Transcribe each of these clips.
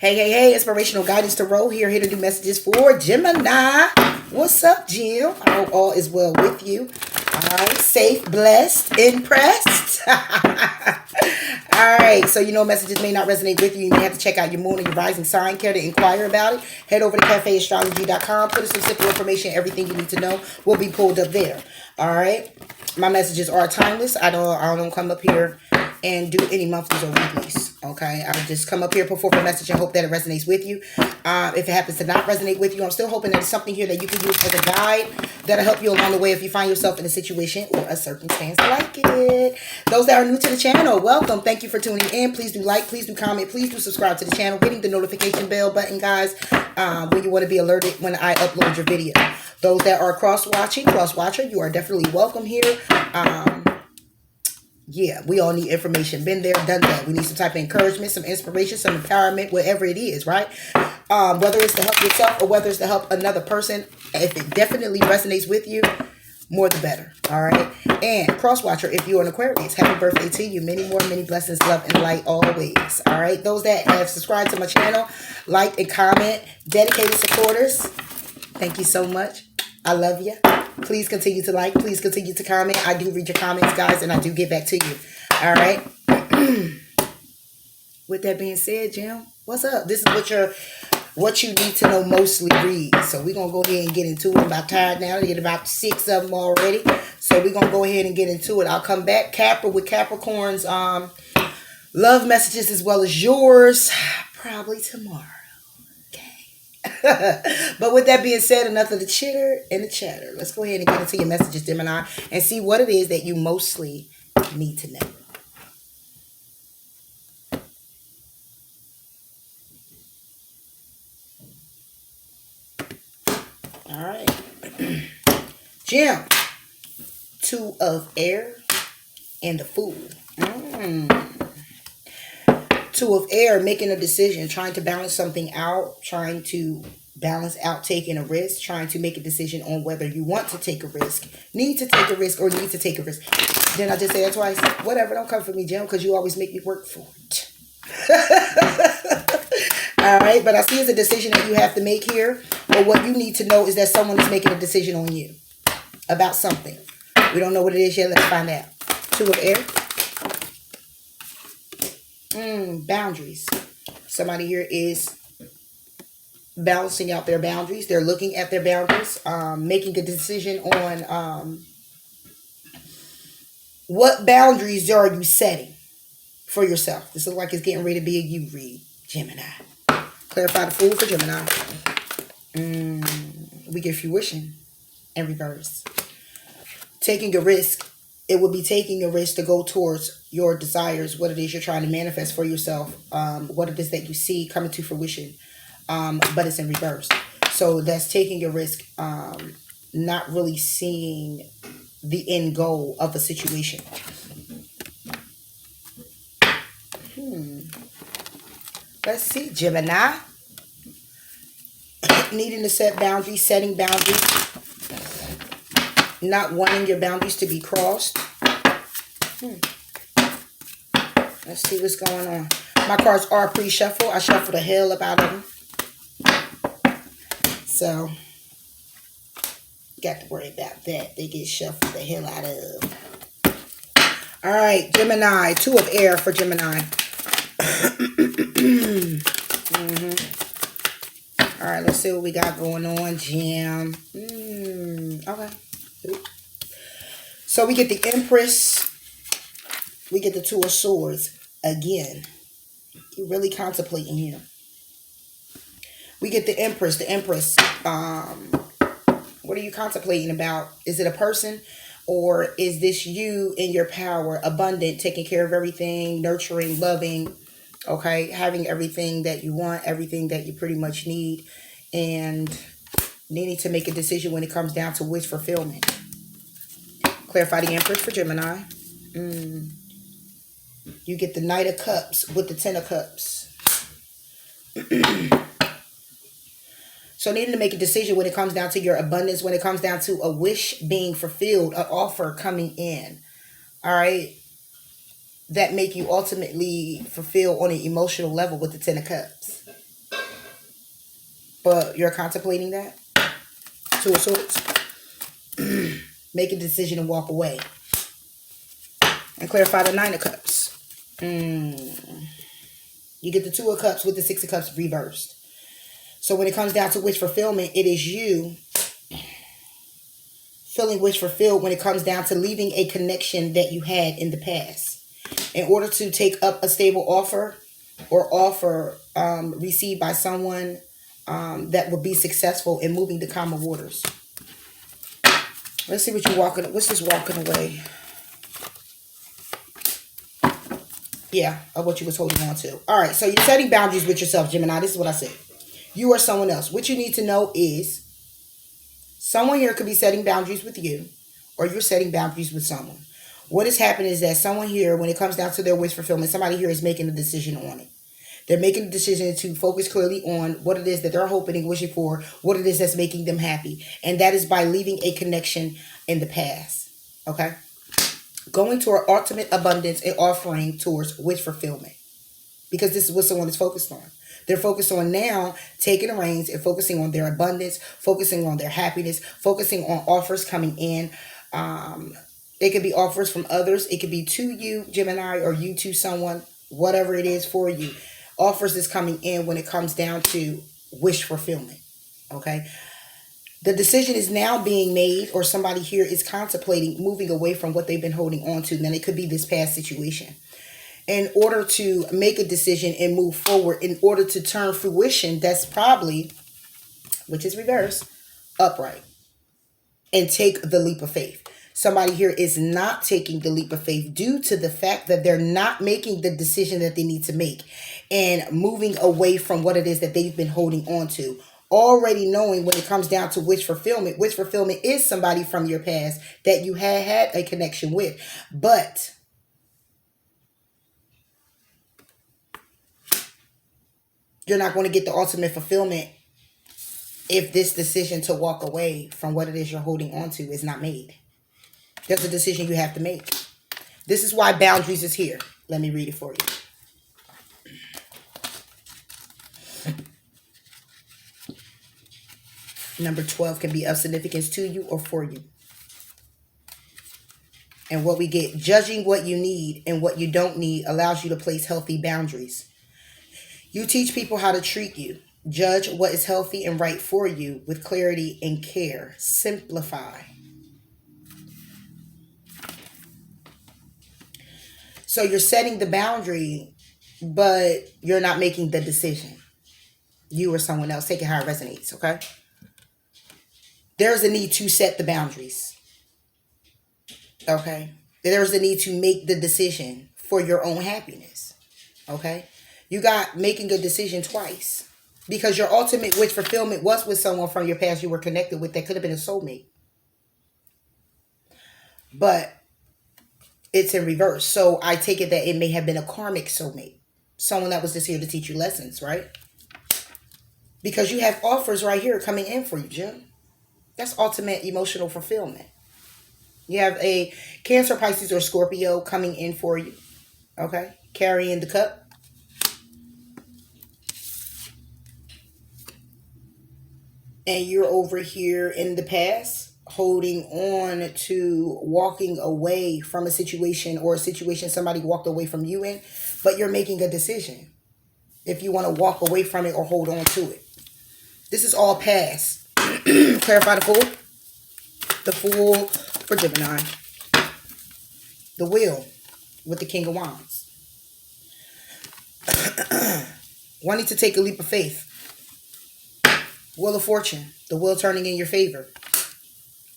Hey, inspirational guidance to roll here to do messages for Gemini. What's up, Jim? I hope all is well with you. All right, safe, blessed, impressed. All right, so messages may not resonate with you. You may have to check out your moon and your rising sign. Care to inquire about it? Head over to cafeastrology.com. Put in some simple information. Everything you need to know will be pulled up there. All right, my messages are timeless. I don't come up here and do any monthlies or weeklies. Okay, I just come up here, put forth a message, and hope that it resonates with you. If it happens to not resonate with you, I'm still hoping that there's something here that you can use as a guide that'll help you along the way if you find yourself in a situation or a circumstance like it. Those that are new to the channel, welcome. Thank you for tuning in. Please do like, please do comment, please do subscribe to the channel. Hitting the notification bell button, guys, when you want to be alerted when I upload your video. Those that are cross-watcher, you are definitely welcome here. Yeah, we all need information. Been there, done that. We need some type of encouragement, some inspiration, some empowerment, whatever it is, right? Whether it's to help yourself or whether it's to help another person, if it definitely resonates with you, more the better, all right? And cross-watcher, if you're an Aquarius, happy birthday to you. Many more, many blessings, love, and light always, all right? Those that have subscribed to my channel, like and comment, dedicated supporters, thank you so much. I love you. Please continue to like. Please continue to comment. I do read your comments, guys, and I do get back to you. All right. With that being said, Jim, what's up? This is what you need to know mostly read. So we're going to go ahead and get into it. I'm about tired now. I get about 6 of them already. So we're going to go ahead and get into it. I'll come back. With Capricorn's love messages as well as yours probably tomorrow. But with that being said, enough of the chitter and the chatter. Let's go ahead and get into your messages, Gemini, and see what it is that you mostly need to know. All right. Gem, 2 of air and the Fool. 2 of air, making a decision, trying to balance something out, trying to balance out taking a risk, trying to make a decision on whether you want to take a risk, need to take a risk, or need to take a risk. Then I just say that twice. Whatever, don't come for me, Jim, because you always make me work for it. All right, but I see it's a decision that you have to make here. But what you need to know is that someone is making a decision on you about something. We don't know what it is yet. Let's find out. 2 of air. Boundaries. Somebody here is balancing out their boundaries. They're looking at their boundaries, making a decision on what boundaries are you setting for yourself. This looks like it's getting ready to be a you read, Gemini. Clarify the Fool for Gemini. We get fruition in reverse. Taking a risk. It would be taking a risk to go towards your desires, what it is you're trying to manifest for yourself, what it is that you see coming to fruition, but it's in reverse. So that's taking a risk, not really seeing the end goal of a situation. Let's see, Gemini. Needing to set boundaries, setting boundaries. Not wanting your boundaries to be crossed. Let's see what's going on. My cards are pre-shuffled. I shuffled the hell up out of them. So, got to worry about that. They get shuffled the hell out of. All right, Gemini. 2 of air for Gemini. All right, let's see what we got going on, Gem. Okay. So we get the Empress. We get the 2 of Swords again. You're really contemplating here. We get the Empress. The Empress. What are you contemplating about? Is it a person? Or is this you in your power, abundant, taking care of everything, nurturing, loving, okay? Having everything that you want, everything that you pretty much need, and needing to make a decision when it comes down to wish fulfillment. Clarify the Empress for Gemini. You get the Knight of Cups with the 10 of Cups. So needing to make a decision when it comes down to your abundance, when it comes down to a wish being fulfilled, an offer coming in. All right. That make you ultimately fulfill on an emotional level with the 10 of Cups. but you're contemplating that. Two of Swords. Make a decision and walk away. And clarify the Nine of Cups. You get the Two of Cups with the Six of Cups reversed. So when it comes down to wish fulfillment, it is you feeling wish fulfilled when it comes down to leaving a connection that you had in the past. In order to take up a stable offer or offer received by someone that would be successful in moving to calmer waters. Let's see what you're walking. What's this walking away? Yeah, of what you was holding on to. All right, so you're setting boundaries with yourself, Gemini. This is what I said. You or someone else. What you need to know is someone here could be setting boundaries with you, or you're setting boundaries with someone. What is happening is that someone here, when it comes down to their wish fulfillment, somebody here is making a decision on it. They're making a decision to focus clearly on what it is that they're hoping and wishing for, what it is that's making them happy. And that is by leaving a connection in the past. Okay? Going toward ultimate abundance and offering towards wish fulfillment. Because this is what someone is focused on. They're focused on now taking the reins and focusing on their abundance, focusing on their happiness, focusing on offers coming in. It could be offers from others. It could be to you, Gemini, or you to someone, whatever it is for you. Offers is coming in when it comes down to wish fulfillment. Okay? The decision is now being made, or somebody here is contemplating moving away from what they've been holding on to. Then it could be this past situation. In order to make a decision and move forward, in order to turn fruition, that's probably, which is reverse, upright. And take the leap of faith. Somebody here is not taking the leap of faith due to the fact that they're not making the decision that they need to make and moving away from what it is that they've been holding on to. Already knowing when it comes down to wish fulfillment is somebody from your past that you had a connection with. But you're not going to get the ultimate fulfillment if this decision to walk away from what it is you're holding on to is not made. There's a decision you have to make. This is why boundaries is here. Let me read it for you. Number 12 can be of significance to you or for you. And what we get, judging what you need and what you don't need allows you to place healthy boundaries. You teach people how to treat you. Judge what is healthy and right for you with clarity and care. Simplify. So you're setting the boundary, but you're not making the decision. You or someone else. Take it how it resonates, okay? There's a need to set the boundaries. Okay? There's a need to make the decision for your own happiness. Okay? You got making a decision twice. Because your ultimate wish fulfillment was with someone from your past you were connected with that could have been a soulmate. But it's in reverse. So I take it that it may have been a karmic soulmate. Someone that was just here to teach you lessons, right? Because you have offers right here coming in for you, Jim. That's ultimate emotional fulfillment. You have a Cancer, Pisces, or Scorpio coming in for you. Okay? Carrying the cup. And you're over here in the past holding on to walking away from a situation or a situation somebody walked away from you in, but you're making a decision if you want to walk away from it or hold on to it. This is all past. Clarify the Fool. The Fool for Gemini. The Wheel with the King of Wands. Wanting to take a leap of faith. Wheel of Fortune. The wheel turning in your favor.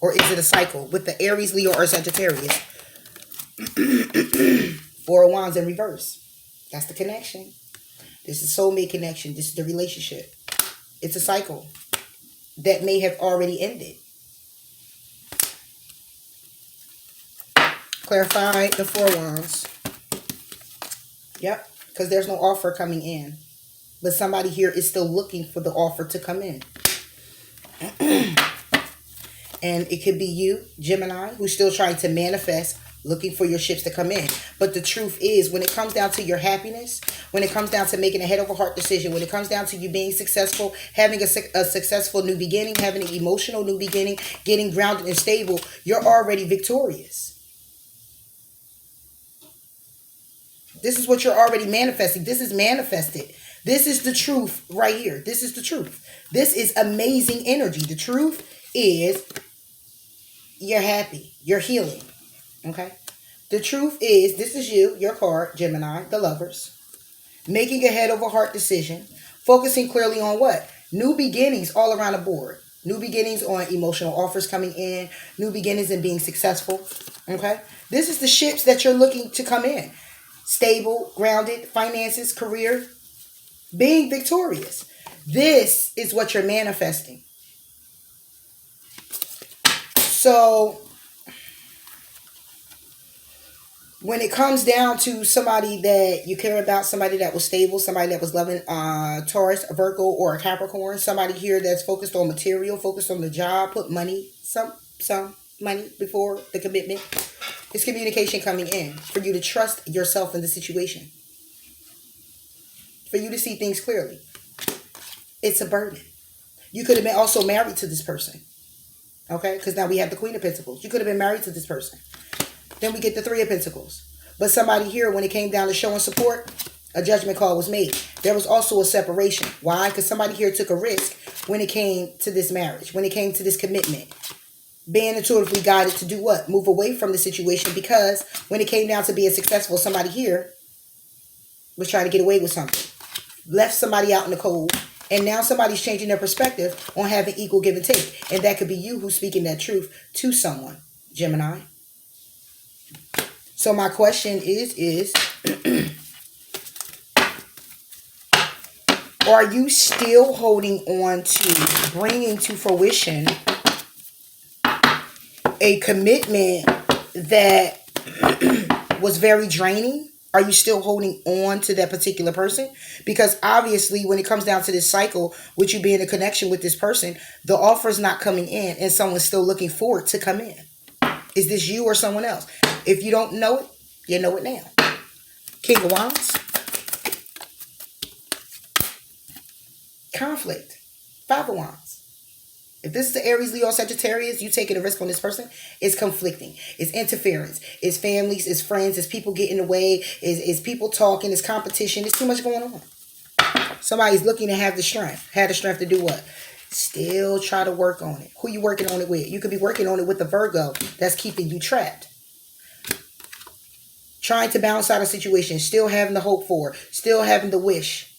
Or is it a cycle with the Aries, Leo, or Sagittarius? Four of Wands in reverse. That's the connection. This is soulmate connection. This is the relationship. It's a cycle that may have already ended. Clarify the Four of Wands. Yep, because there's no offer coming in. But somebody here is still looking for the offer to come in. And it could be you, Gemini, who's still trying to manifest looking for your ships to come in. But the truth is, when it comes down to your happiness, when it comes down to making a head over heart decision, when it comes down to you being successful, having a successful new beginning, having an emotional new beginning, getting grounded and stable, you're already victorious. This is what you're already manifesting. This is manifested. This is the truth right here. This is the truth. This is amazing energy. The truth is you're happy. You're healing. Okay? The truth is, this is you, your card, Gemini, the Lovers. Making a head over heart decision. Focusing clearly on what? New beginnings all around the board. New beginnings on emotional offers coming in. New beginnings in being successful. Okay? This is the ships that you're looking to come in. Stable, grounded, finances, career, being victorious. This is what you're manifesting. So, when it comes down to somebody that you care about, somebody that was stable, somebody that was loving Taurus, a Virgo, or a Capricorn, somebody here that's focused on material, focused on the job, put money, some money before the commitment. It's communication coming in for you to trust yourself in the situation. For you to see things clearly. It's a burden. You could have been also married to this person. Okay? Because now we have the Queen of Pentacles. You could have been married to this person. Then we get the Three of Pentacles. But somebody here, when it came down to showing support, a judgment call was made. There was also a separation. Why? Because somebody here took a risk when it came to this marriage. When it came to this commitment. Being intuitively guided to do what? Move away from the situation, because when it came down to being successful, somebody here was trying to get away with something. Left somebody out in the cold. And now somebody's changing their perspective on having equal give and take. And that could be you who's speaking that truth to someone, Gemini. So my question is are you still holding on to bringing to fruition a commitment that was very draining? Are you still holding on to that particular person? Because obviously when it comes down to this cycle, with you being in a connection with this person, the offer's not coming in and someone's still looking forward to come in. Is this you or someone else? If you don't know it, you know it now. King of Wands. Conflict. Five of Wands. If this is the Aries, Leo, Sagittarius, you taking a risk on this person, it's conflicting. It's interference. It's families. It's friends. It's people getting in the way. It's people talking. It's competition. There's too much going on. Somebody's looking to have the strength. Have the strength to do what? Still try to work on it. Who you working on it with? You could be working on it with the Virgo that's keeping you trapped. Trying to balance out a situation. Still having the hope for. Still having the wish.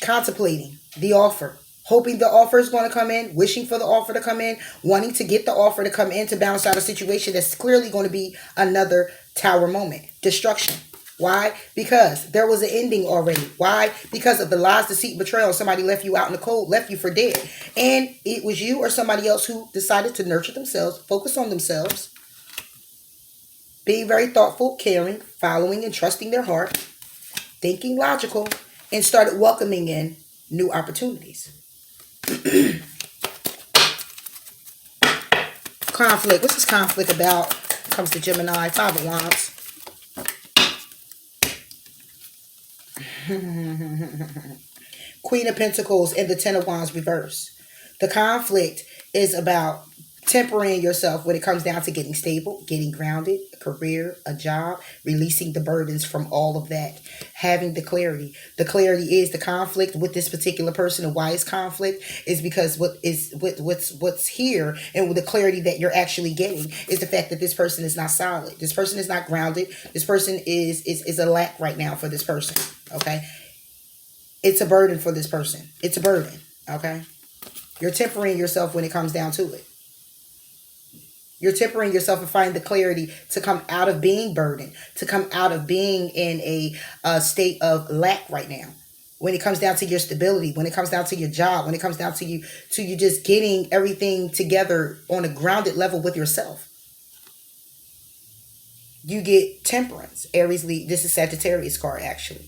Contemplating the offer. Hoping the offer is going to come in. Wishing for the offer to come in. Wanting to get the offer to come in to balance out a situation that's clearly going to be another tower moment. Destruction. Why? Because there was an ending already. Why? Because of the lies, deceit, betrayal. Somebody left you out in the cold, left you for dead. And it was you or somebody else who decided to nurture themselves, focus on themselves, being very thoughtful, caring, following and trusting their heart, thinking logical, and started welcoming in new opportunities. Conflict. What's this conflict about? Comes to Gemini. Five of Wands. Queen of Pentacles and the Ten of Wands reverse. The conflict is about tempering yourself when it comes down to getting stable, getting grounded, a career, a job, releasing the burdens from all of that, having the clarity. The clarity is the conflict with this particular person, and why it's conflict is because what's here and with the clarity that you're actually getting is the fact that this person is not solid. This person is not grounded. This person is a lack right now for this person. Okay, it's a burden for this person. It's a burden. Okay, you're tempering yourself when it comes down to it. You're tempering yourself and finding the clarity to come out of being burdened, to come out of being in a state of lack right now. When it comes down to your stability, when it comes down to your job, when it comes down to you just getting everything together on a grounded level with yourself. You get temperance. Aries, this is Sagittarius card actually.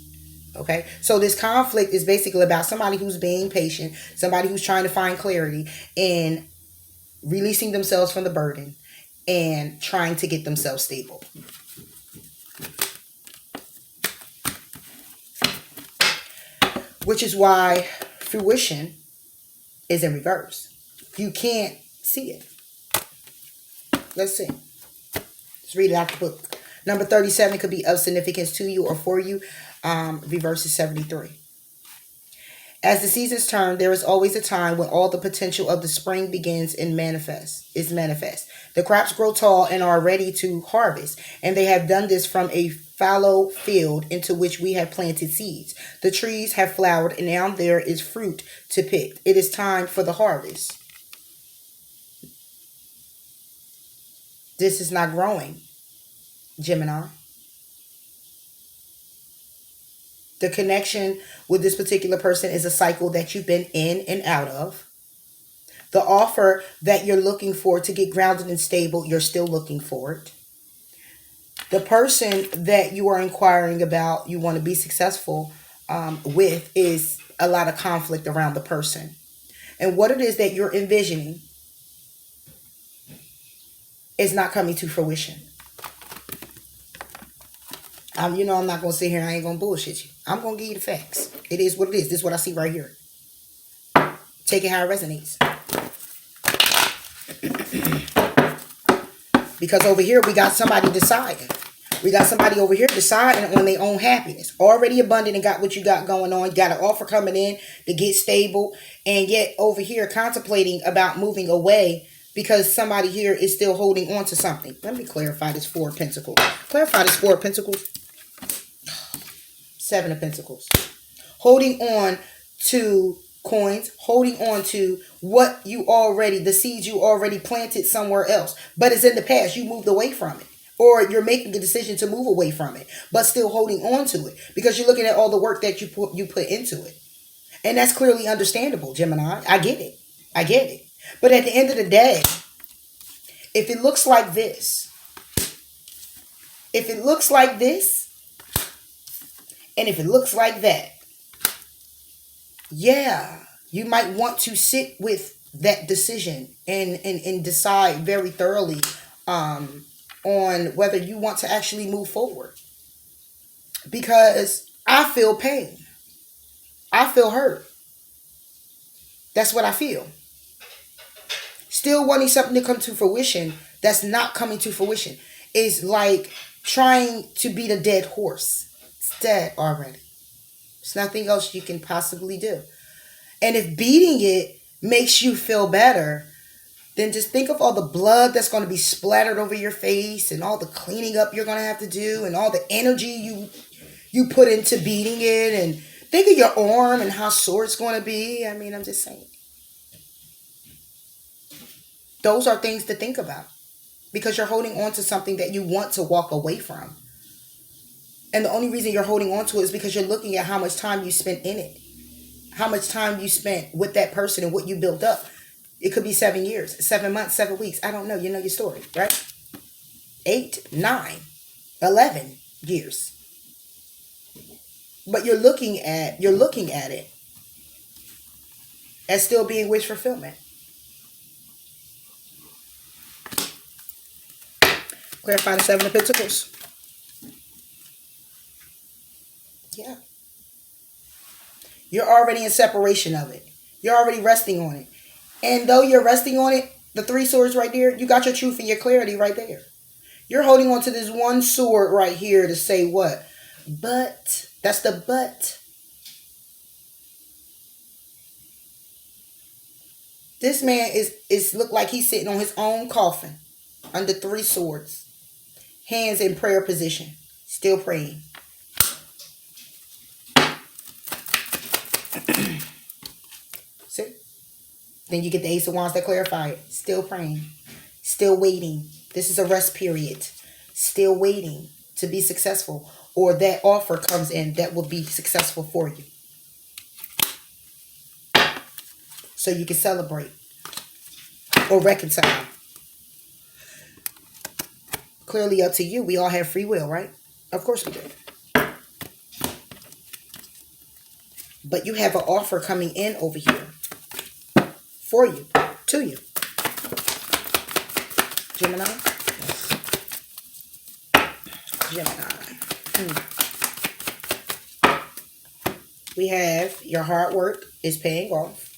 Okay, so this conflict is basically about somebody who's being patient, somebody who's trying to find clarity and releasing themselves from the burden, and trying to get themselves stable. Which is why fruition is in reverse. You can't see it. Let's see. Let's read it out the book. Number 37 could be of significance to you or for you. Reverse is 73. As the seasons turn, there is always a time when all the potential of the spring begins and is manifest. The crops grow tall and are ready to harvest, and they have done this from a fallow field into which we have planted seeds. The trees have flowered, and now there is fruit to pick. It is time for the harvest. This is not growing, Gemini. The connection with this particular person is a cycle that you've been in and out of. The offer that you're looking for to get grounded and stable, you're still looking for it. The person that you are inquiring about, you want to be successful with, is a lot of conflict around the person. And what it is that you're envisioning is not coming to fruition. I'm not going to sit here and I ain't going to bullshit you. I'm going to give you the facts. It is what it is. This is what I see right here. Take it how it resonates. Because over here, we got somebody deciding. We got somebody over here deciding on their own happiness. Already abundant and got what you got going on. You got an offer coming in to get stable. And yet over here contemplating about moving away because somebody here is still holding on to something. Let me clarify this 4 of Pentacles. Clarify this 4 of Pentacles. 7 of Pentacles. Holding on to coins, holding on to what the seeds you already planted somewhere else. But it's in the past. You moved away from it. Or you're making the decision to move away from it. But still holding on to it. Because you're looking at all the work that you put into it. And that's clearly understandable, Gemini. I get it. I get it. But at the end of the day, if it looks like this, and if it looks like that, yeah, you might want to sit with that decision and decide very thoroughly on whether you want to actually move forward. Because I feel pain. I feel hurt. That's what I feel. Still wanting something to come to fruition that's not coming to fruition is like trying to beat a dead horse. It's dead already. There's nothing else you can possibly do. And if beating it makes you feel better, then just think of all the blood that's going to be splattered over your face and all the cleaning up you're going to have to do and all the energy you put into beating it, and think of your arm and how sore it's going to be. I mean, I'm just saying. Those are things to think about because you're holding on to something that you want to walk away from. And the only reason you're holding on to it is because you're looking at how much time you spent in it. How much time you spent with that person and what you built up. It could be 7 years, 7 months, 7 weeks. I don't know. You know your story, right? 8, 9, 11 years. But you're looking at it as still being wish fulfillment. Clarify the 7 of Pentacles. Yeah. You're already in separation of it. You're already resting on it. And though you're resting on it, the 3 swords right there, you got your truth and your clarity right there. You're holding on to this one sword right here to say what? But. That's the but. This man is look like he's sitting on his own coffin under 3 swords. Hands in prayer position. Still praying. See? Then you get the Ace of Wands that clarify it. Still praying. Still waiting. This is a rest period. Still waiting to be successful. Or that offer comes in that will be successful for you. So you can celebrate. Or reconcile. Clearly up to you. We all have free will, right? Of course we do. But you have an offer coming in over here. For you. To you. Gemini. Gemini. We have your hard work is paying off.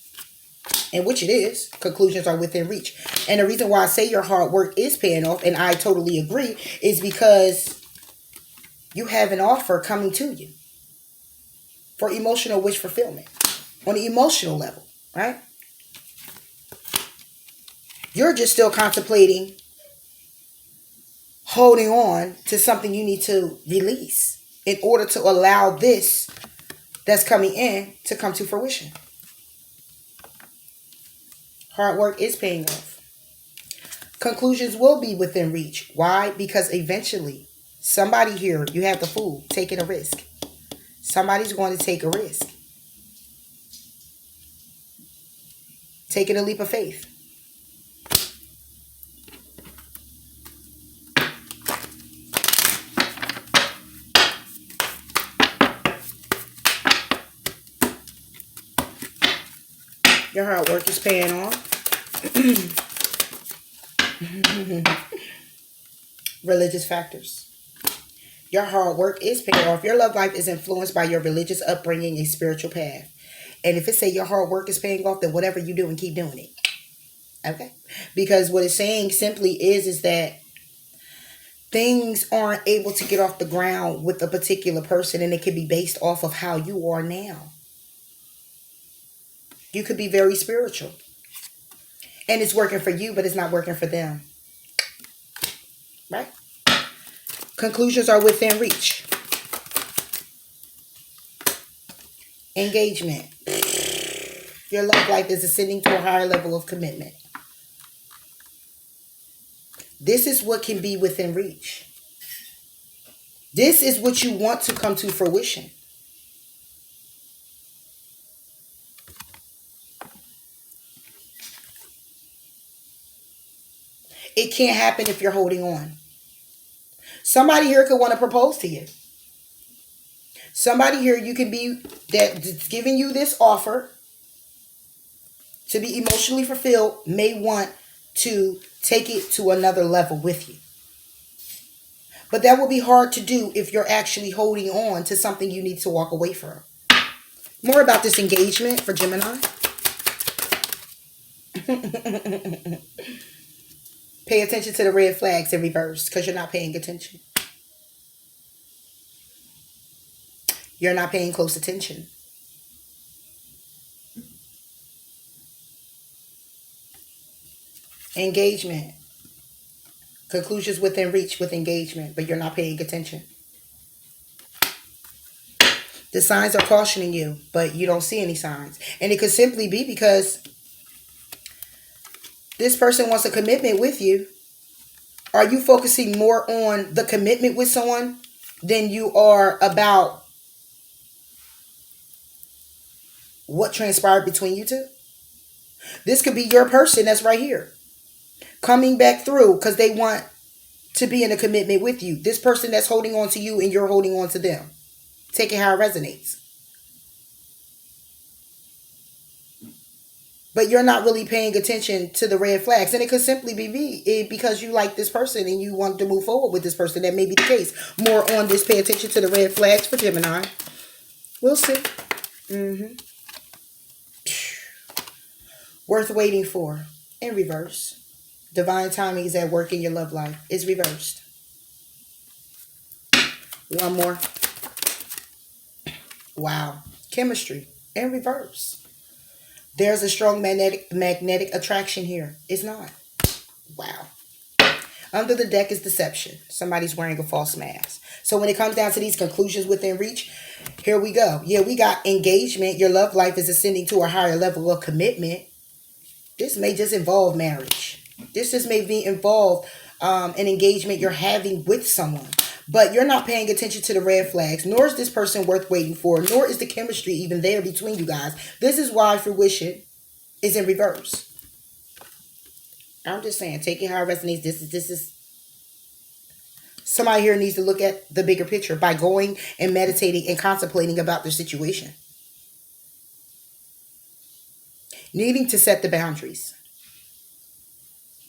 And which it is. Conclusions are within reach. And the reason why I say your hard work is paying off, and I totally agree, is because you have an offer coming to you for emotional wish fulfillment on the emotional level, right? You're just still contemplating holding on to something you need to release in order to allow this that's coming in to come to fruition. Hard work is paying off. Conclusions will be within reach. Why? Because eventually, somebody here, you have the Fool taking a risk. Somebody's going to take a risk. Taking a leap of faith. Your hard work is paying off. Religious factors. Your hard work is paying off. Your love life is influenced by your religious upbringing and spiritual path. And if it say your hard work is paying off, then whatever you do and keep doing it. Okay? Because what it's saying simply is that things aren't able to get off the ground with a particular person, and it can be based off of how you are now. You could be very spiritual. And it's working for you, but it's not working for them. Right? Conclusions are within reach. Engagement. Your love life is ascending to a higher level of commitment. This is what can be within reach. This is what you want to come to fruition. It can't happen if you're holding on. Somebody here could want to propose to you. Somebody here you can be that's giving you this offer to be emotionally fulfilled may want to take it to another level with you. But that will be hard to do if you're actually holding on to something you need to walk away from. More about this engagement for Gemini. Pay attention to the red flags in reverse because you're not paying attention. You're not paying close attention. Engagement. Conclusions within reach with engagement, but you're not paying attention. The signs are cautioning you, but you don't see any signs. And it could simply be because this person wants a commitment with you. Are you focusing more on the commitment with someone than you are about what transpired between you two? This could be your person that's right here. Coming back through because they want to be in a commitment with you. This person that's holding on to you and you're holding on to them. Take it how it resonates. But you're not really paying attention to the red flags. And it could simply be because you like this person and you want to move forward with this person. That may be the case. More on this, pay attention to the red flags for Gemini. We'll see. Worth waiting for. In reverse. Divine timing is at work in your love life. It's reversed. One more. Wow. Chemistry. In reverse. There's a strong magnetic attraction here. It's not. Wow. Under the deck is deception. Somebody's wearing a false mask. So when it comes down to these conclusions within reach, here we go. Yeah, we got engagement. Your love life is ascending to a higher level of commitment. This may just involve marriage. This just may be involve an engagement you're having with someone. But you're not paying attention to the red flags, nor is this person worth waiting for, nor is the chemistry even there between you guys. This is why fruition is in reverse. I'm just saying, take it how it resonates. This is somebody here needs to look at the bigger picture by going and meditating and contemplating about their situation. Needing to set the boundaries.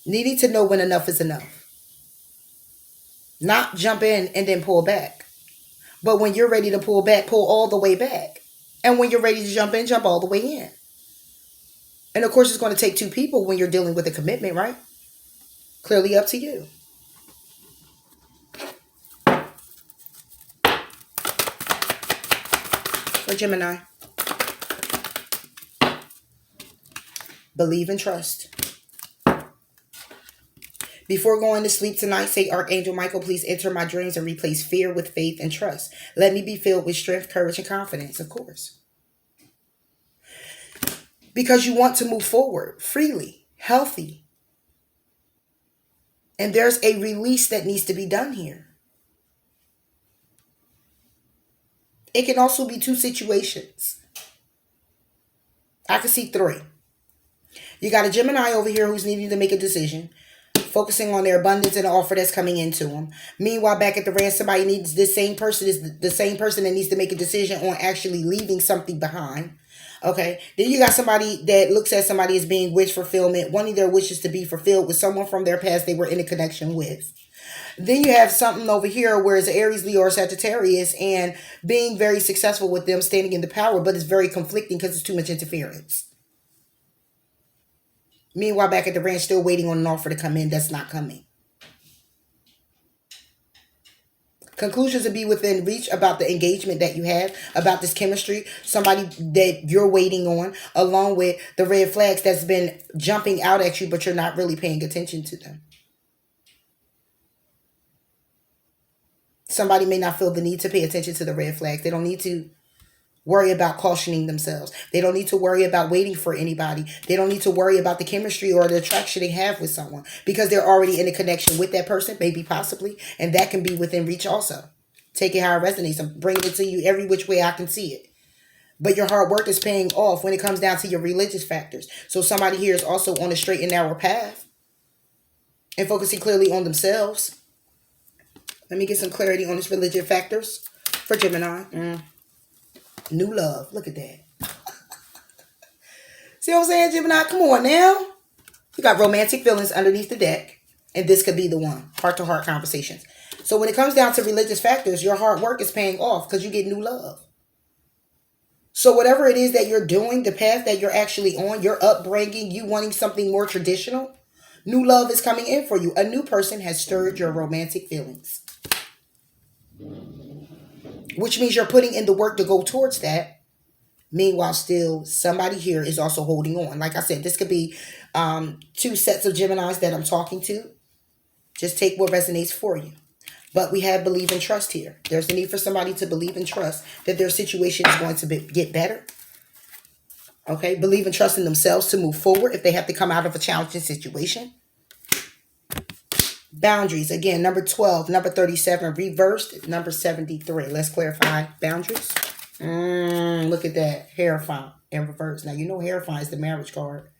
Needing to know when enough is enough. Not jump in and then pull back. But when you're ready to pull back, pull all the way back. And when you're ready to jump in, jump all the way in. And of course, it's going to take two people when you're dealing with a commitment, right? Clearly up to you. For Gemini, believe and trust. Before going to sleep tonight, say, Archangel Michael, please enter my dreams and replace fear with faith and trust. Let me be filled with strength, courage, and confidence, of course. Because you want to move forward freely, healthy. And there's a release that needs to be done here. It can also be two situations. I can see three. You got a Gemini over here who's needing to make a decision, focusing on their abundance and the offer that's coming into them. Meanwhile, back at the ranch, somebody needs this same person is the same person that needs to make a decision on actually leaving something behind. Okay. Then you got somebody that looks at somebody as being wish fulfillment, wanting their wishes to be fulfilled with someone from their past they were in a connection with. Then you have something over here where it's Aries, Leo, or Sagittarius and being very successful with them standing in the power, but it's very conflicting because it's too much interference. Meanwhile, back at the ranch, still waiting on an offer to come in that's not coming. Conclusions will be within reach about the engagement that you have, about this chemistry, somebody that you're waiting on, along with the red flags that's been jumping out at you, but you're not really paying attention to them. Somebody may not feel the need to pay attention to the red flags. They don't need to worry about cautioning themselves. They don't need to worry about waiting for anybody. They don't need to worry about the chemistry or the attraction they have with someone because they're already in a connection with that person, maybe possibly, and that can be within reach also. Take it how it resonates. I'm bringing it to you every which way I can see it. But your hard work is paying off when it comes down to your religious factors. So somebody here is also on a straight and narrow path and focusing clearly on themselves. Let me get some clarity on this religious factors for Gemini. New love. Look at that. See what I'm saying, Gemini? Come on now. You got romantic feelings underneath the deck. And this could be the one. Heart-to-heart conversations. So when it comes down to religious factors, your hard work is paying off because you get new love. So whatever it is that you're doing, the path that you're actually on, your upbringing, you wanting something more traditional, new love is coming in for you. A new person has stirred your romantic feelings. Which means you're putting in the work to go towards that. Meanwhile, still, somebody here is also holding on. Like I said, this could be two sets of Geminis that I'm talking to. Just take what resonates for you. But we have believe and trust here. There's a need for somebody to believe and trust that their situation is going to get better. Okay? Believe and trust in themselves to move forward if they have to come out of a challenging situation. Boundaries. Again, number 12, number 37, reversed, number 73. Let's clarify boundaries. Look at that. Hierophant in reverse. Now, you know Hierophant is the marriage card.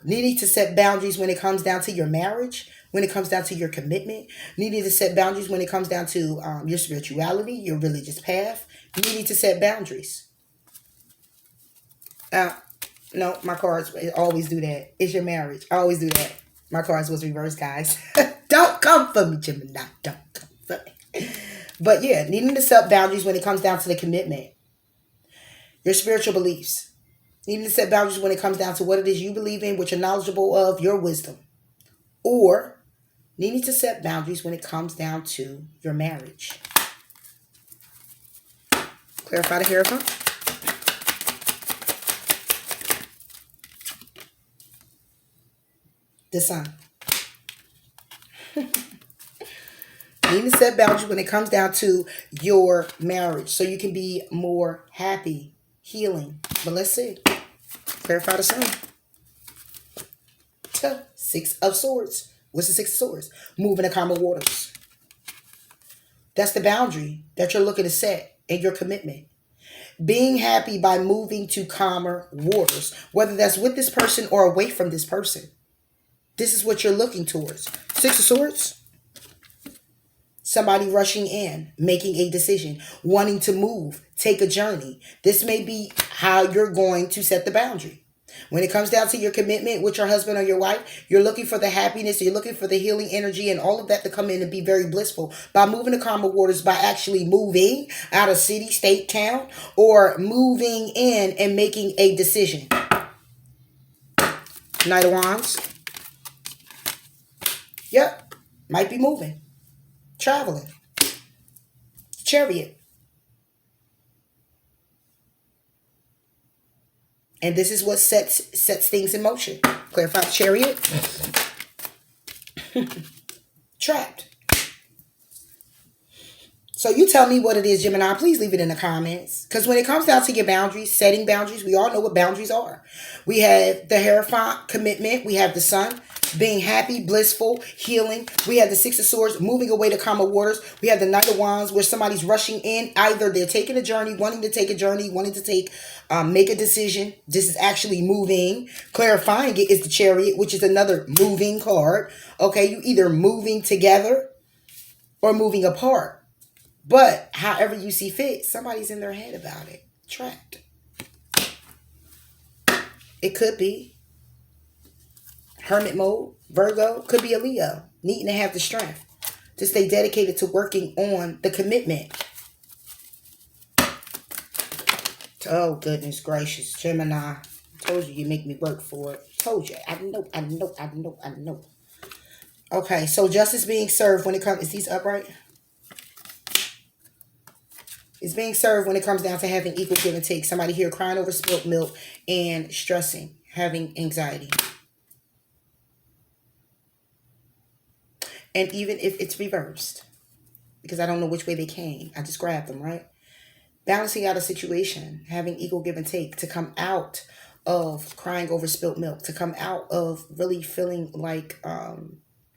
Needing to set boundaries when it comes down to your marriage, when it comes down to your commitment. Needing to set boundaries when it comes down to your spirituality, your religious path. Needing to set boundaries. No, my cards always do that. It's your marriage. I always do that. My cards was reversed, guys. Don't come for me, Gemini. Don't come for me. But yeah, needing to set boundaries when it comes down to the commitment. Your spiritual beliefs. Needing to set boundaries when it comes down to what it is you believe in, what you're knowledgeable of, your wisdom. Or needing to set boundaries when it comes down to your marriage. Clarify the Hierophant. The Sun. Need to set boundaries when it comes down to your marriage so you can be more happy, healing. But let's see. Clarify the Sun. Six of Swords. What's the Six of Swords? Moving to calmer waters. That's the boundary that you're looking to set in your commitment. Being happy by moving to calmer waters, whether that's with this person or away from this person. This is what you're looking towards. Six of Swords. Somebody rushing in, making a decision, wanting to move, take a journey. This may be how you're going to set the boundary. When it comes down to your commitment with your husband or your wife, you're looking for the happiness, you're looking for the healing energy and all of that to come in and be very blissful. By moving to calmer waters, by actually moving out of city, state, town, or moving in and making a decision. Knight of Wands. Yep. Might be moving. Traveling. Chariot. And this is what sets things in motion. Clarify Chariot. Trapped. So you tell me what it is, Gemini. Please leave it in the comments. Because when it comes down to your boundaries, setting boundaries, we all know what boundaries are. We have the Hierophant, commitment. We have the Sun, being happy, blissful, healing. We have the Six of Swords, moving away to calmer waters. We have the Knight of Wands, where somebody's rushing in. Either they're taking a journey, wanting to take a journey, wanting to make a decision. This is actually moving. Clarifying it is the Chariot, which is another moving card. Okay, you either moving together or moving apart. But however you see fit, somebody's in their head about it. Trapped. It could be hermit mode, Virgo, could be a Leo, needing to have the strength to stay dedicated to working on the commitment. Oh, goodness gracious, Gemini. Told you make me work for it. Told you. I know. Okay, so justice being served when it comes... Is these upright? It's being served when it comes down to having equal give and take. Somebody here crying over spilt milk and stressing, having anxiety. And even if it's reversed, because I don't know which way they came, I just grabbed them, right? Balancing out a situation, having equal give and take, to come out of crying over spilt milk, to come out of really feeling like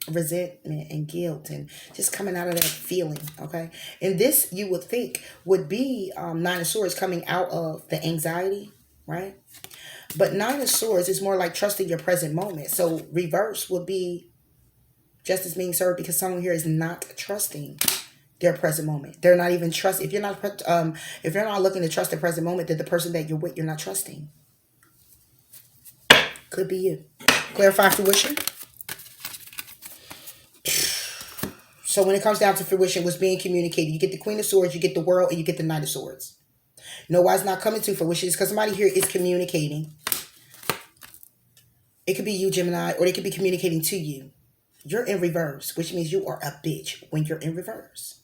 resentment and guilt, and just coming out of that feeling. Okay, and this you would think would be Nine of Swords, coming out of the anxiety, right? But Nine of Swords is more like trusting your present moment. So reverse would be justice being served, because someone here is not trusting their present moment. They're not even trust. If you're not looking to trust the present moment, then the person that you're with, you're not trusting. Could be you. Clarify fruition. So when it comes down to fruition, what's being communicated, you get the Queen of Swords, you get the World, and you get the Knight of Swords. No, why it's not coming to fruition is because somebody here is communicating. It could be you, Gemini, or they could be communicating to you. You're in reverse, which means you are a bitch when you're in reverse.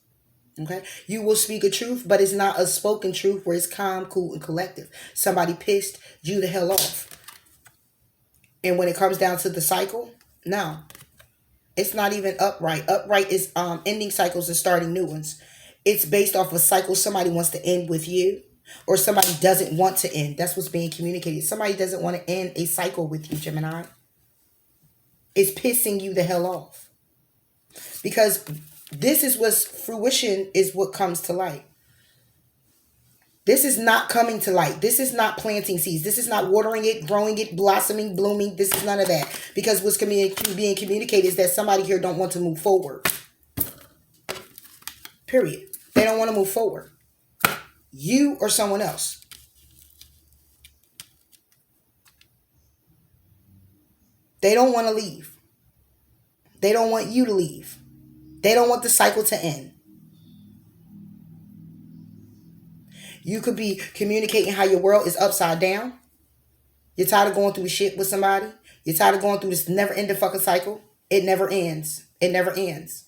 Okay? You will speak a truth, but it's not a spoken truth where it's calm, cool, and collective. Somebody pissed you the hell off. And when it comes down to the cycle, no. It's not even upright. Upright is ending cycles and starting new ones. It's based off a cycle somebody wants to end with you, or somebody doesn't want to end. That's what's being communicated. Somebody doesn't want to end a cycle with you, Gemini. It's pissing you the hell off. Because this is what's fruition, is what comes to light. This is not coming to light. This is not planting seeds. This is not watering it, growing it, blossoming, blooming. This is none of that. Because what's being communicated is that somebody here don't want to move forward. Period. They don't want to move forward. You or someone else. They don't want to leave. They don't want you to leave. They don't want the cycle to end. You could be communicating how your world is upside down. You're tired of going through shit with somebody. You're tired of going through this never-ending fucking cycle. It never ends. It never ends.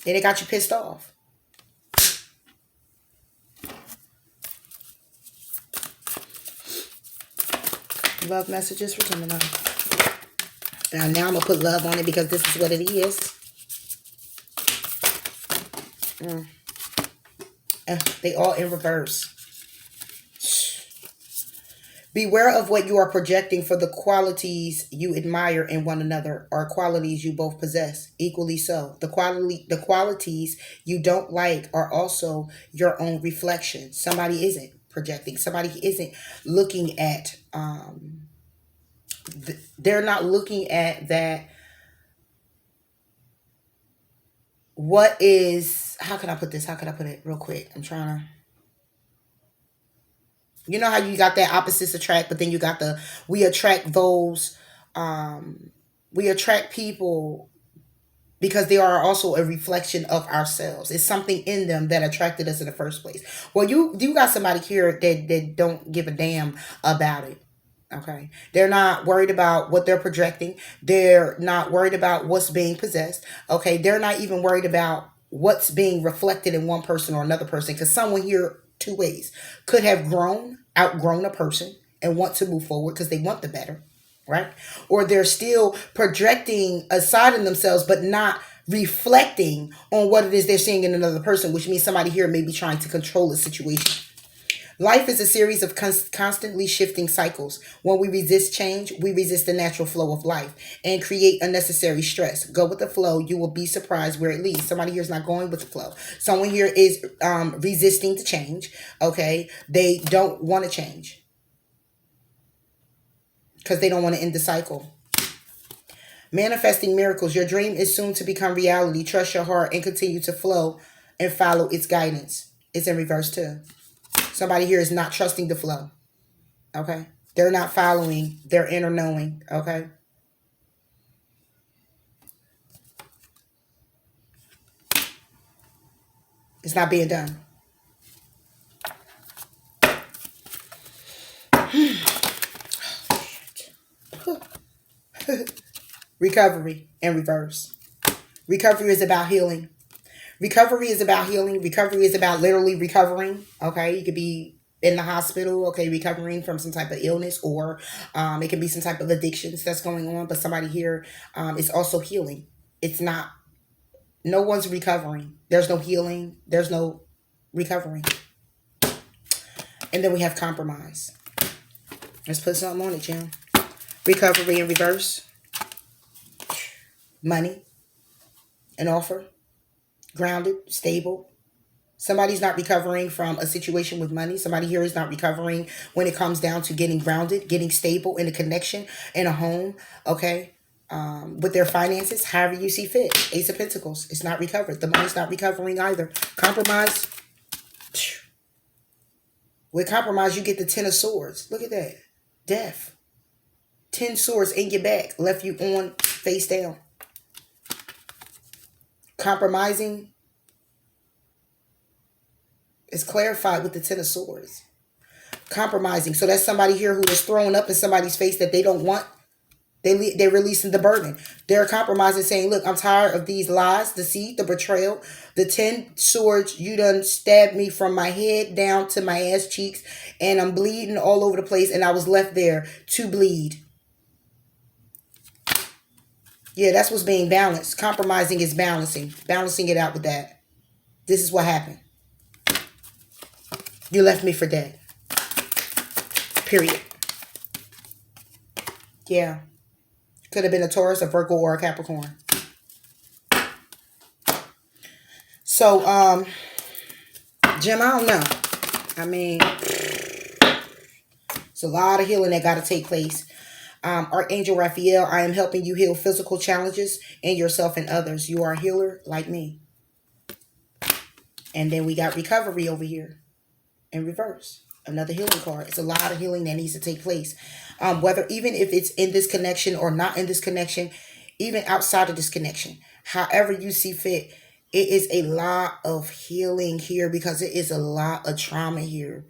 And it got you pissed off. Love messages for Gemini. Now I'm going to put love on it because this is what it is. They all in reverse. Beware of what you are projecting, for the qualities you admire in one another are qualities you both possess, equally so. The qualities you don't like are also your own reflection. Somebody isn't projecting. Somebody isn't looking at, they're not looking at that. What is, how can I put this? How can I put it real quick? I'm trying to. You know how you got that opposites attract, but then you got the we attract those we attract people because they are also a reflection of ourselves. It's something in them that attracted us in the first place. Well, you got somebody here that don't give a damn about it. Okay. They're not worried about what they're projecting. They're not worried about what's being possessed. Okay. They're not even worried about what's being reflected in one person or another person. Because someone here, two ways, could have outgrown a person and want to move forward because they want the better, right? Or they're still projecting a side of themselves, but not reflecting on what it is they're seeing in another person, which means somebody here may be trying to control a situation. Life is a series of constantly shifting cycles. When we resist change, we resist the natural flow of life and create unnecessary stress. Go with the flow. You will be surprised where it leads. Somebody here is not going with the flow. Someone here is resisting to change. Okay. They don't want to change because they don't want to end the cycle. Manifesting miracles. Your dream is soon to become reality. Trust your heart and continue to flow and follow its guidance. It's in reverse too. Somebody here is not trusting the flow. Okay. They're not following their inner knowing. Okay. It's not being done. Recovery in reverse. Recovery is about healing. Recovery is about healing. Recovery is about literally recovering. Okay. You could be in the hospital, okay, recovering from some type of illness, or it can be some type of addictions that's going on. But somebody here is also healing. It's not, no one's recovering. There's no healing. There's no recovering. And then we have compromise. Let's put something on it, Jim. Recovery in reverse. Money. An offer. Grounded. Stable. Somebody's not recovering from a situation with money. Somebody here is not recovering when it comes down to getting grounded, getting stable in a connection, in a home, okay? With their finances, however you see fit. Ace of Pentacles. It's not recovered. The money's not recovering either. Compromise. With compromise, you get the 10 of Swords. Look at that. Death. 10 swords in your back. Left you on face down. Compromising is clarified with the 10 of Swords. Compromising. So that's somebody here who is throwing up in somebody's face that they don't want. They're releasing the burden. They're compromising, saying, look, I'm tired of these lies, deceit, the betrayal. The 10 swords, you done stabbed me from my head down to my ass cheeks, and I'm bleeding all over the place, and I was left there to bleed. Yeah, that's what's being balanced. Compromising is balancing. Balancing it out with that. This is what happened. You left me for dead. Period. Yeah. Could have been a Taurus, a Virgo, or a Capricorn. So, Jim, I don't know. I mean, it's a lot of healing that got to take place. Archangel Raphael, I am helping you heal physical challenges in yourself and others. You are a healer like me. And then we got recovery over here in reverse. Another healing card. It's a lot of healing that needs to take place. Whether even if it's in this connection or not in this connection, even outside of this connection, however you see fit, it is a lot of healing here because it is a lot of trauma here.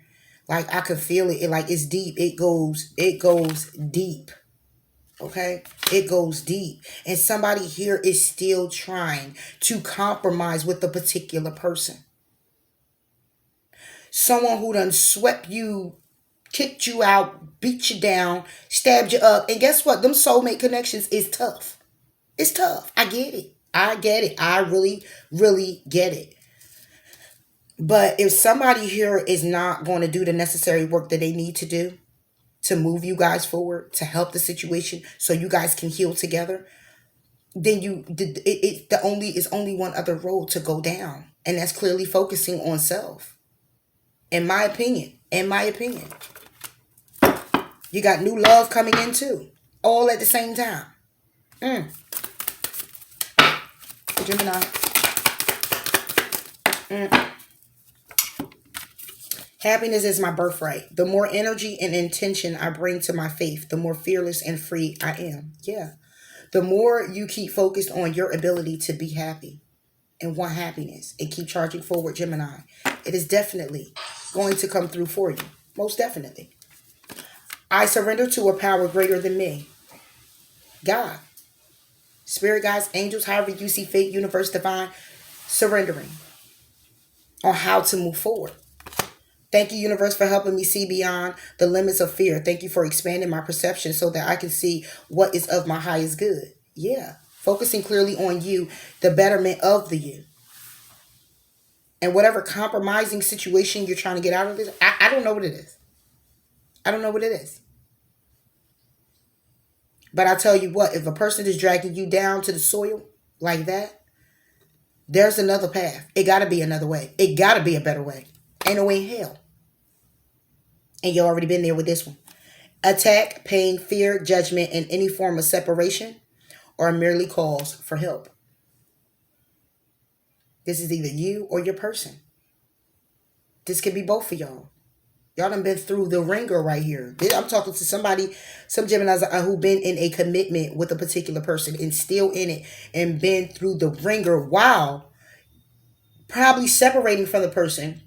Like I can feel it. Like it's deep. It goes deep. Okay, it goes deep, and somebody here is still trying to compromise with a particular person. Someone who done swept you, kicked you out, beat you down, stabbed you up, and guess what? Them soulmate connections is tough. It's tough. I get it. I get it. I really, really get it. But if somebody here is not going to do the necessary work that they need to do to move you guys forward, to help the situation so you guys can heal together, then is only one other road to go down. And that's clearly focusing on self. In my opinion. You got new love coming in too. All at the same time. Gemini. Happiness is my birthright. The more energy and intention I bring to my faith, the more fearless and free I am. Yeah. The more you keep focused on your ability to be happy and want happiness and keep charging forward, Gemini, it is definitely going to come through for you. Most definitely. I surrender to a power greater than me. God, spirit guides, angels, however you see fate, universe, divine, surrendering on how to move forward. Thank you, universe, for helping me see beyond the limits of fear. Thank you for expanding my perception so that I can see what is of my highest good. Yeah. Focusing clearly on you, the betterment of the you. And whatever compromising situation you're trying to get out of this, I don't know what it is. I don't know what it is. But I tell you what, if a person is dragging you down to the soil like that, there's another path. It got to be another way. It got to be a better way. Ain't no way in hell. And you already been there with this one. Attack, pain, fear, judgment, and any form of separation are merely calls for help. This is either you or your person. This could be both of y'all. Y'all done been through the ringer right here. I'm talking to somebody, some Geminis who been in a commitment with a particular person and still in it and been through the ringer while probably separating from the person,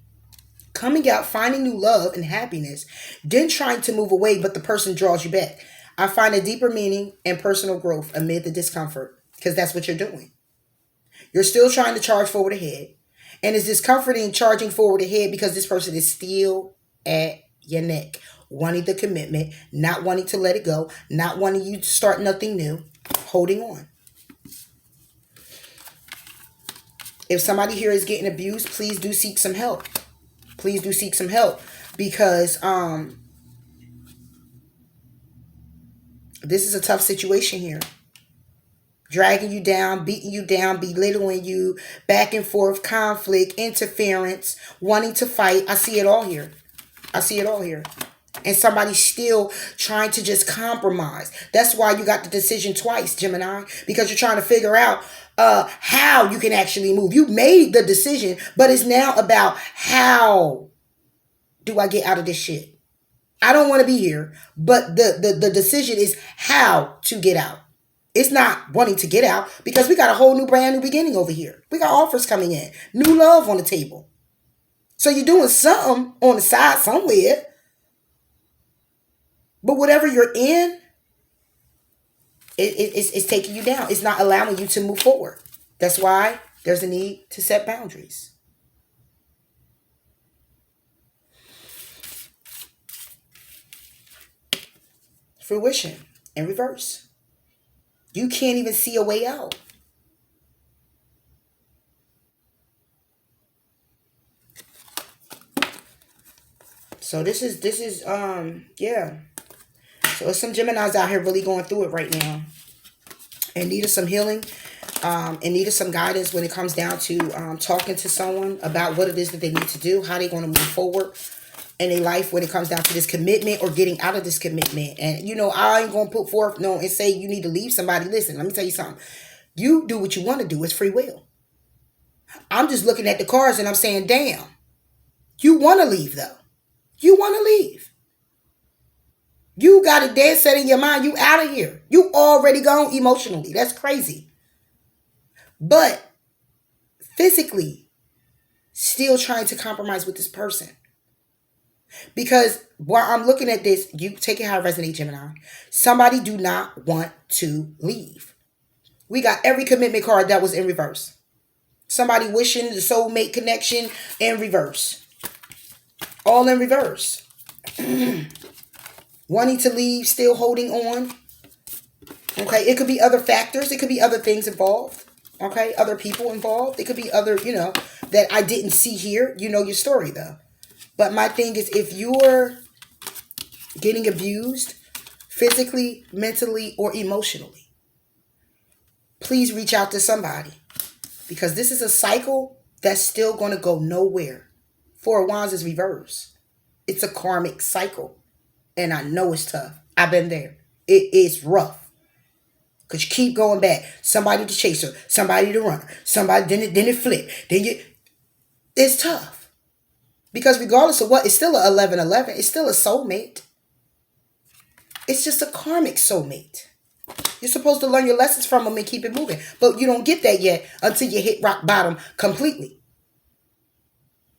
coming out, finding new love and happiness, then trying to move away, but the person draws you back. I find a deeper meaning and personal growth amid the discomfort, because that's what you're doing. You're still trying to charge forward ahead, and it's discomforting charging forward ahead because this person is still at your neck, wanting the commitment, not wanting to let it go, not wanting you to start nothing new, holding on. If somebody here is getting abused, please do seek some help. Please do seek some help, because this is a tough situation here. Dragging you down, beating you down, belittling you, back and forth, conflict, interference, wanting to fight. I see it all here. I see it all here. And somebody's still trying to just compromise. That's why you got the decision twice, Gemini, because you're trying to figure out how you can actually move. You made the decision, but it's now about how do I get out of this shit? I don't want to be here, but the decision is how to get out. It's not wanting to get out, because we got a whole new brand new beginning over here. We got offers coming in, new love on the table. So you're doing something on the side somewhere. But whatever you're in, it's taking you down. It's not allowing you to move forward. That's why there's a need to set boundaries. Fruition in reverse. You can't even see a way out. So this is yeah. So there's some Geminis out here really going through it right now, and needed some healing, and needed some guidance when it comes down to talking to someone about what it is that they need to do, how they're going to move forward in their life when it comes down to this commitment or getting out of this commitment. And I ain't going to put forth and say you need to leave somebody. Listen, let me tell you something. You do what you want to do. It's free will. I'm just looking at the cards and I'm saying, damn, you want to leave though. You want to leave. You got a dead set in your mind. You out of here. You already gone emotionally. That's crazy. But physically, still trying to compromise with this person. Because while I'm looking at this, you take it how it resonates, Gemini. Somebody do not want to leave. We got every commitment card that was in reverse. Somebody wishing the soulmate connection in reverse. All in reverse. Wanting to leave, still holding on. Okay, it could be other factors. It could be other things involved. Okay, other people involved. It could be other, that I didn't see here. You know your story, though. But my thing is, if you're getting abused physically, mentally, or emotionally, please reach out to somebody. Because this is a cycle that's still going to go nowhere. Four of Wands is reverse. It's a karmic cycle. And I know it's tough. I've been there. It is rough. Because you keep going back. Somebody to chase her. Somebody to run her. Somebody, then it flip. It's tough. Because regardless of what, it's still a 1111. It's still a soulmate. It's just a karmic soulmate. You're supposed to learn your lessons from them and keep it moving. But you don't get that yet until you hit rock bottom completely.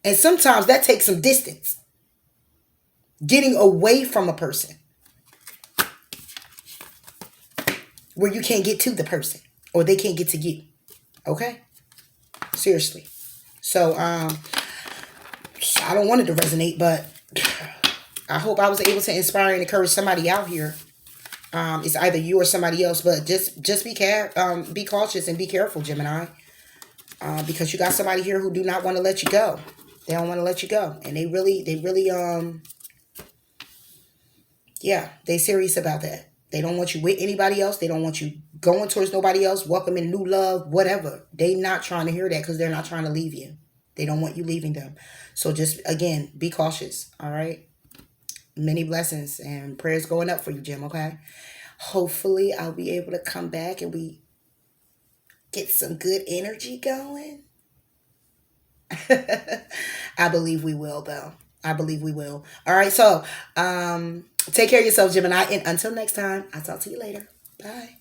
And sometimes that takes some distance. Getting away from a person where you can't get to the person or they can't get to you. Okay? Seriously. So, I don't want it to resonate, but I hope I was able to inspire and encourage somebody out here. It's either you or somebody else, but just be cautious and be careful, Gemini, because you got somebody here who do not want to let you go. They don't want to let you go, and they really, yeah, they serious about that. They don't want you with anybody else. They don't want you going towards nobody else, welcoming new love, whatever. They not trying to hear that because they're not trying to leave you. They don't want you leaving them. So just, again, be cautious, all right? Many blessings and prayers going up for you, Jim, okay? Hopefully, I'll be able to come back and we get some good energy going. I believe we will, though. I believe we will. All right, so take care of yourself, Gemini. And until next time, I'll talk to you later. Bye.